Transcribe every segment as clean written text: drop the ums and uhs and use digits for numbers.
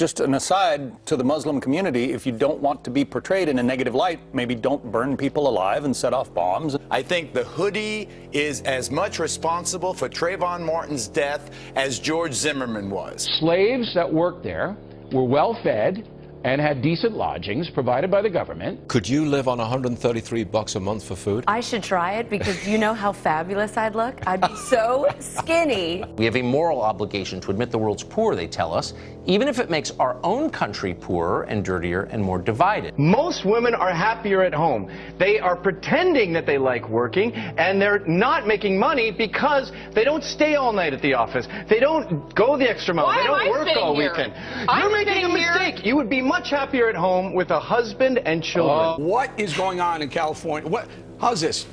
Just an aside to the Muslim community, if you don't want to be portrayed in a negative light, maybe don't burn people alive and set off bombs. I think the hoodie is as much responsible for Trayvon Martin's death as George Zimmerman was. Slaves that worked there were well fed and had decent lodgings provided by the government. Could you live on $133 a month for food? I should try it because you know how fabulous I'd look? I'd be so skinny. We have a moral obligation to admit the world's poor, they tell us, even if it makes our own country poorer and dirtier and more divided. Most women are happier at home. They are pretending that they like working, and they're not making money because they don't stay all night at the office. They don't go the extra mile. They don't work all weekend. You're making a mistake. You would be much happier at home with a husband and children. What is going on in California? How's this?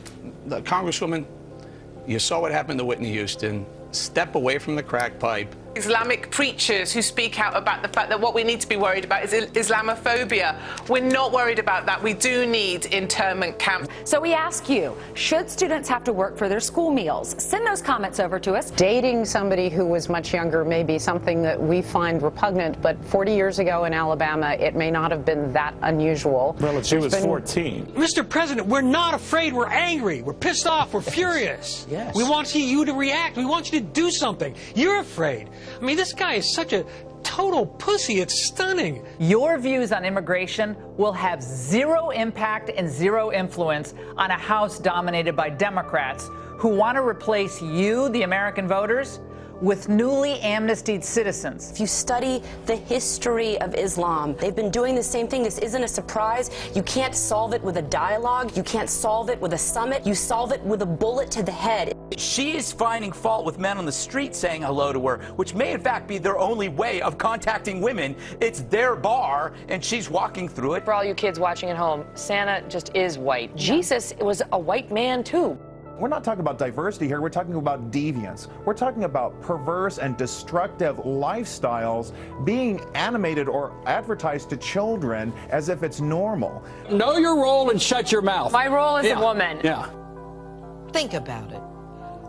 The Congresswoman, you saw what happened to Whitney Houston. Step away from the crack pipe. Islamic preachers who speak out about the fact that what we need to be worried about is Islamophobia. We're not worried about that. We do need internment camps. So we ask you, should students have to work for their school meals? Send those comments over to us. Dating somebody who was much younger may be something that we find repugnant, but 40 years ago in Alabama, it may not have been that unusual. Well, she was 14. Mr. President, we're not afraid. We're angry. We're pissed off. We're furious. Yes. We want you to react. We want you to do something. You're afraid. I mean, this guy is such a total pussy. It's stunning. Your views on immigration will have zero impact and zero influence on a House dominated by Democrats who want to replace you, the American voters, with newly amnestied citizens. If you study the history of Islam, they've been doing the same thing. This isn't a surprise. You can't solve it with a dialogue. You can't solve it with a summit. You solve it with a bullet to the head. She is finding fault with men on the street saying hello to her, which may in fact be their only way of contacting women. It's their bar, and she's walking through it. For all you kids watching at home, Santa just is white. Jesus was a white man, too. We're not talking about diversity here. We're talking about deviance. We're talking about perverse and destructive lifestyles being animated or advertised to children as if it's normal. Know your role and shut your mouth. My role as a woman. Yeah. Think about it.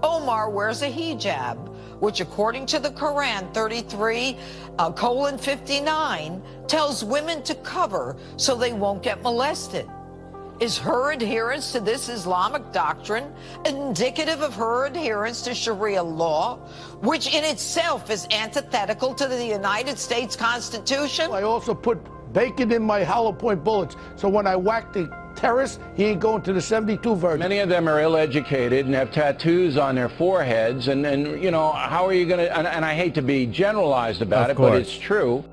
Omar wears a hijab, which according to the Quran 33:59 tells women to cover so they won't get molested. Is her adherence to this Islamic doctrine indicative of her adherence to Sharia law, which in itself is antithetical to the United States Constitution? I also put bacon in my hollow point bullets, so when I whack the terrorist, he ain't going to the 72 version. Many of them are ill-educated and have tattoos on their foreheads, and you know, how are you going to, and I hate to be generalized about it, but it's true.